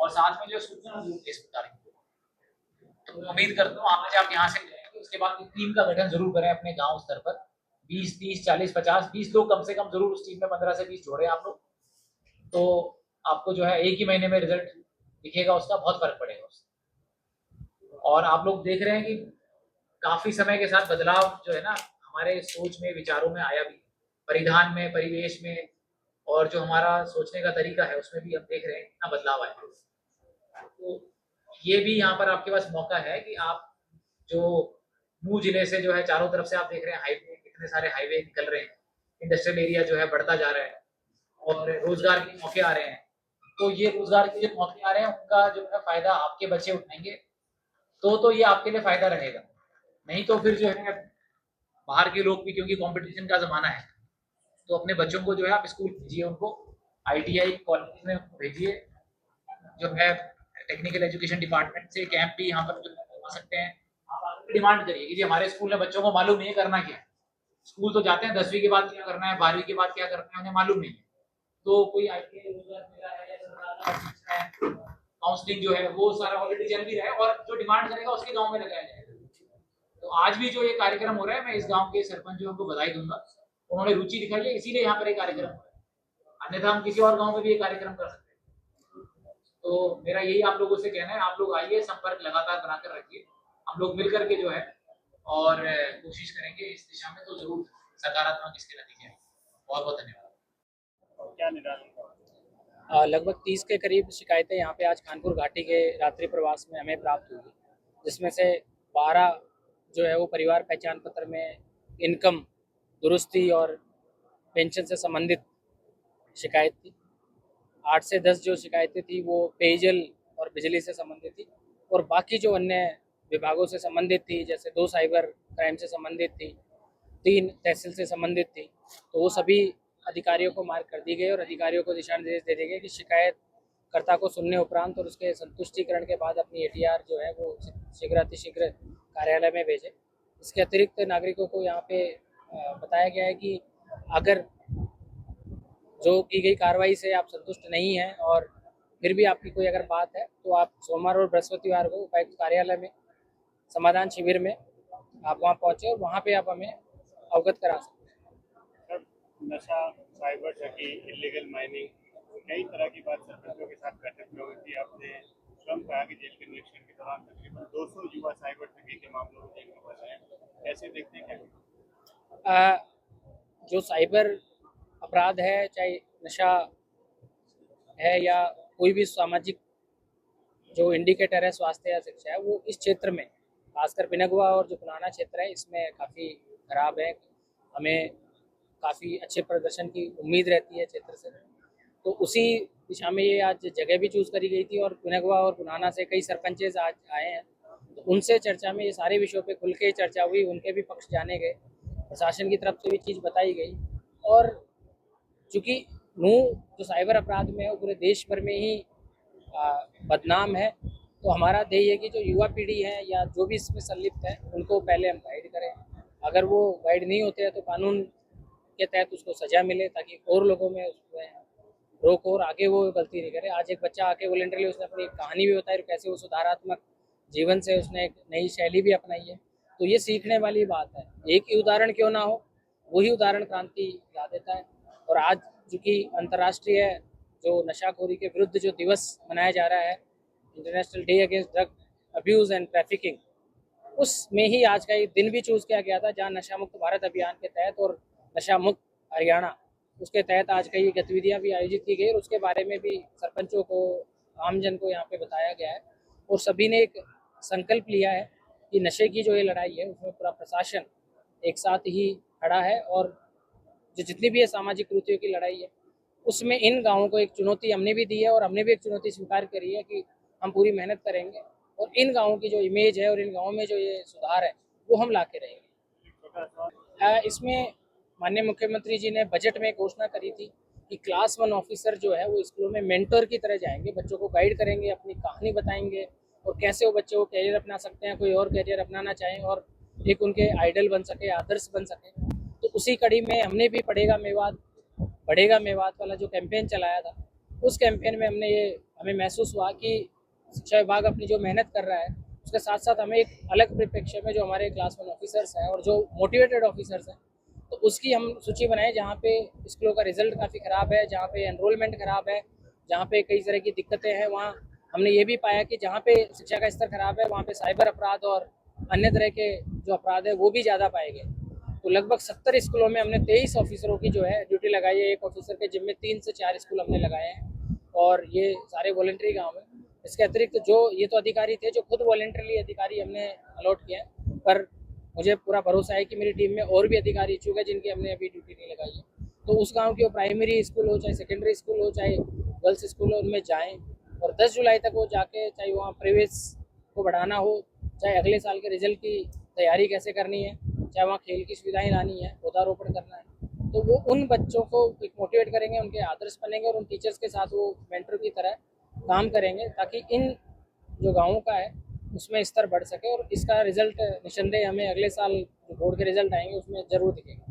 और साथ में जो सूचना इस प्रकार की। तो मैं उम्मीद करता हूँ आज आप यहाँ से जाएंगे, उसके बाद एक टीम का गठन जरूर करें अपने गांव स्तर पर। 20, 30, 40, 50, 20 लोग कम से कम जरूर उस टीम में, 15 से 20 जोड़े आप लोग। तो आपको जो है एक ही महीने में रिजल्ट दिखेगा, उसका बहुत फर्क पड़ेगा उससे। और आप लोग देख रहे हैं कि काफी समय के साथ बदलाव जो है ना हमारे सोच में, विचारों में आया भी, परिधान में, परिवेश में, और जो हमारा सोचने का तरीका है उसमें भी हम देख रहे हैं कितना बदलाव आया। तो ये भी यहाँ पर आपके पास मौका है कि आप जो नूह जिले से जो है चारों तरफ से आप देख रहे हैं हाईवे, कितने सारे हाईवे निकल रहे हैं, इंडस्ट्रियल एरिया जो है बढ़ता जा रहा है और रोजगार के मौके आ रहे हैं। तो ये रोजगार के जो मौके आ रहे हैं उनका जो है फायदा आपके बच्चे उठाएंगे, तो ये आपके लिए फायदा रहेगा। नहीं तो फिर जो है बाहर के लोग भी, क्योंकि कंपटीशन का जमाना है, तो अपने बच्चों को जो है आप स्कूल भेजिए, उनको आईटीआई कॉलेज में भेजिए, जो है टेक्निकल एजुकेशन डिपार्टमेंट से कैंप भी यहाँ पर जो करवा सकते हैं। आप डिमांड करिए कि जी हमारे स्कूल में बच्चों को मालूम नहीं है करना क्या है। स्कूल तो जाते हैं, 10वीं के बाद क्या करना है, 12वीं के बाद क्या करना है, उन्हें मालूम नहीं है। तो कोई आईटीआई रोजगार मेला है या सरकार का काउंसलिंग जो है वो सारा ऑलरेडी चल भी रहा है, और जो डिमांड करेगा उसके गांव में लगाया जाएगा। तो आज भी जो ये कार्यक्रम हो रहा है, मैं इस गांव के सरपंच जो उनको बधाई दूंगा, उन्होंने रुचि दिखाई है, इसीलिए यहाँ पर एक कार्यक्रम हो रहा है। अन्यथा हम किसी और गांव में भी ये कार्यक्रम कर सकते हैं। तो मेरा यही आप लोगों से कहना है, आप लोग आइए, संपर्क लगातार बनाकर रखिए, हम लोग मिल करके जो है और कोशिश करेंगे इस दिशा में, तो जरूर सकारात्मक इसके नतीजे हैं। बहुत बहुत धन्यवाद। क्या निदान? लगभग 30 के करीब शिकायतें यहाँ पे आज कानपुर घाटी के रात्रि प्रवास में हमें प्राप्त हुई, जिसमें से 12 जो है वो परिवार पहचान पत्र में इनकम, दुरुस्ती और पेंशन से संबंधित शिकायत थी। 8 से 10 जो शिकायतें थी वो पेयजल और बिजली से संबंधित थी, और बाकी जो अन्य विभागों से संबंधित थी, जैसे 2 साइबर क्राइम से संबंधित थी, 3 तहसील से संबंधित थी, तो वो सभी अधिकारियों को मार्क कर दी गई और अधिकारियों को दिशा निर्देश दे दिए गए कि शिकायतकर्ता को सुनने उपरांत और उसके संतुष्टिकरण के बाद अपनी एटीआर जो है वो शीघ्र कार्यालय में भेजे। इसके अतिरिक्त नागरिकों को यहाँ पे बताया गया है कि अगर जो की गई कार्रवाई से आप संतुष्ट नहीं हैं और फिर भी आपकी कोई अगर बात है, तो आप सोमवार और बृहस्पतिवार को उपायुक्त कार्यालय में समाधान शिविर में आप वहाँ पहुँचे और वहाँ पे आप हमें अवगत करा सकते हैं। नशा, साइबर ठगी, इलीगल माइनिंग, कई तरह की बात सरपंचों के साथ बैठक में हुई थी। आपने स्वयं कहा कि जेल के निरीक्षण के दौरान तकरीबन 200 युवा साइबर ठगी के मामलों में जेल में फंसे हैं, कैसे देखते हैं क्या? जो साइबर अपराध है, चाहे नशा है या कोई भी सामाजिक जो इंडिकेटर है स्वास्थ्य या शिक्षा है, वो इस क्षेत्र में खासकर पिनगुआ और जो पुराना क्षेत्र है इसमें काफ़ी खराब है। हमें काफ़ी अच्छे प्रदर्शन की उम्मीद रहती है क्षेत्र से, तो उसी दिशा में ये आज जगह भी चूज़ करी गई थी और पिनगुआ और पुराना से कई सरपंचेज आज आए हैं, तो उनसे चर्चा में ये सारे विषयों पे खुल के चर्चा हुई, उनके भी पक्ष जाने गए, प्रशासन की तरफ से भी चीज़ बताई गई। और चूँकि नूह जो साइबर अपराध में है वो पूरे देश भर में ही बदनाम है, तो हमारा ध्येय है कि जो युवा पीढ़ी है या जो भी इसमें संलिप्त है उनको पहले हम गाइड करें। अगर वो गाइड नहीं होते हैं तो कानून के तहत उसको सज़ा मिले, ताकि और लोगों में उसमें रोक हो और आगे वो गलती नहीं करे। आज एक बच्चा आके वॉलंटरी उसने अपनी कहानी भी बताई, कैसे वो सुधारात्मक जीवन से उसने एक नई शैली भी अपनाई है, तो ये सीखने वाली बात है। एक ही उदाहरण क्यों ना हो, वही उदाहरण क्रांति ला देता है। और आज चूँकि अंतर्राष्ट्रीय जो नशाखोरी के विरुद्ध जो दिवस मनाया जा रहा है, international day against drug abuse and trafficking, उसमें ही आज का एक दिन भी चूज़ किया गया था, जहाँ नशा मुक्त भारत अभियान के तहत और नशा मुक्त हरियाणा उसके तहत आज कई गतिविधियाँ भी आयोजित की गई और उसके बारे में भी सरपंचों को, आमजन को यहाँ पे बताया गया है। और सभी ने एक संकल्प लिया है कि नशे की जो ये लड़ाई है उसमें पूरा प्रशासन एक साथ ही खड़ा है, और जो जितनी भी ये सामाजिक कुरीतियों की लड़ाई है उसमें इन गाँवों को एक चुनौती हमने भी दी है और हमने भी एक चुनौती स्वीकार करी है कि हम पूरी मेहनत करेंगे और इन गाँवों की जो इमेज है और इन गाँवों में जो ये सुधार है वो हम ला के रहेंगे। इसमें माननीय मुख्यमंत्री जी ने बजट में घोषणा करी थी कि क्लास 1 ऑफिसर जो है वो स्कूलों में मेंटर की तरह जाएंगे, बच्चों को गाइड करेंगे, अपनी कहानी बताएंगे और कैसे वो बच्चे वो कैरियर अपना सकते हैं, कोई और कैरियर अपनाना चाहें और एक उनके आइडल बन सके, आदर्श बन सके। तो उसी कड़ी में हमने भी बढ़ेगा मेवात वाला जो कैंपेन चलाया था, उस कैंपेन में हमें महसूस हुआ कि शिक्षा विभाग अपनी जो मेहनत कर रहा है उसके साथ साथ हमें एक अलग परिप्रेक्ष्य में जो हमारे क्लास वन ऑफिसर्स हैं और जो मोटिवेटेड ऑफिसर्स हैं तो उसकी हम सूची बनाए जहाँ पे स्कूलों का रिजल्ट काफ़ी ख़राब है, जहाँ पे एनरोलमेंट ख़राब है, जहाँ पे कई तरह की दिक्कतें हैं। वहाँ हमने ये भी पाया कि जहाँ पे शिक्षा का स्तर खराब है वहाँ पे साइबर अपराध और अन्य तरह के जो अपराध है वो भी ज़्यादा पाए गए। तो लगभग 70 स्कूलों में हमने 23 ऑफिसरों की जो है ड्यूटी लगाई है। एक ऑफिसर के जिम्मे 3 से 4 स्कूल हमने लगाए हैं और ये सारे वॉलेंट्री काम है। इसके अतिरिक्त जो ये तो अधिकारी थे जो खुद वॉलेंट्रली अधिकारी हमने अलॉट किया है, पर मुझे पूरा भरोसा है कि मेरी टीम में और भी अधिकारी इच्छुक है जिनकी हमने अभी ड्यूटी नहीं लगाई है। तो उस गांव की वो प्राइमरी स्कूल हो, चाहे सेकेंडरी स्कूल हो, चाहे गर्ल्स स्कूल हो, उनमें जाएं और 10 जुलाई तक वो जाके चाहे वहाँ प्रवेश को बढ़ाना हो, चाहे अगले साल के रिजल्ट की तैयारी कैसे करनी है, चाहे वहाँ खेल की सुविधाएं लानी है, पौधारोपण करना है, तो वो उन बच्चों को एक मोटिवेट करेंगे, उनके आदर्श बनेंगे और उन टीचर्स के साथ वो मेंटर की तरह काम करेंगे ताकि इन जो गाँवों का है उसमें स्तर बढ़ सके और इसका रिजल्ट निसंदेह हमें अगले साल जो बोर्ड के रिजल्ट आएंगे उसमें ज़रूर दिखेगा।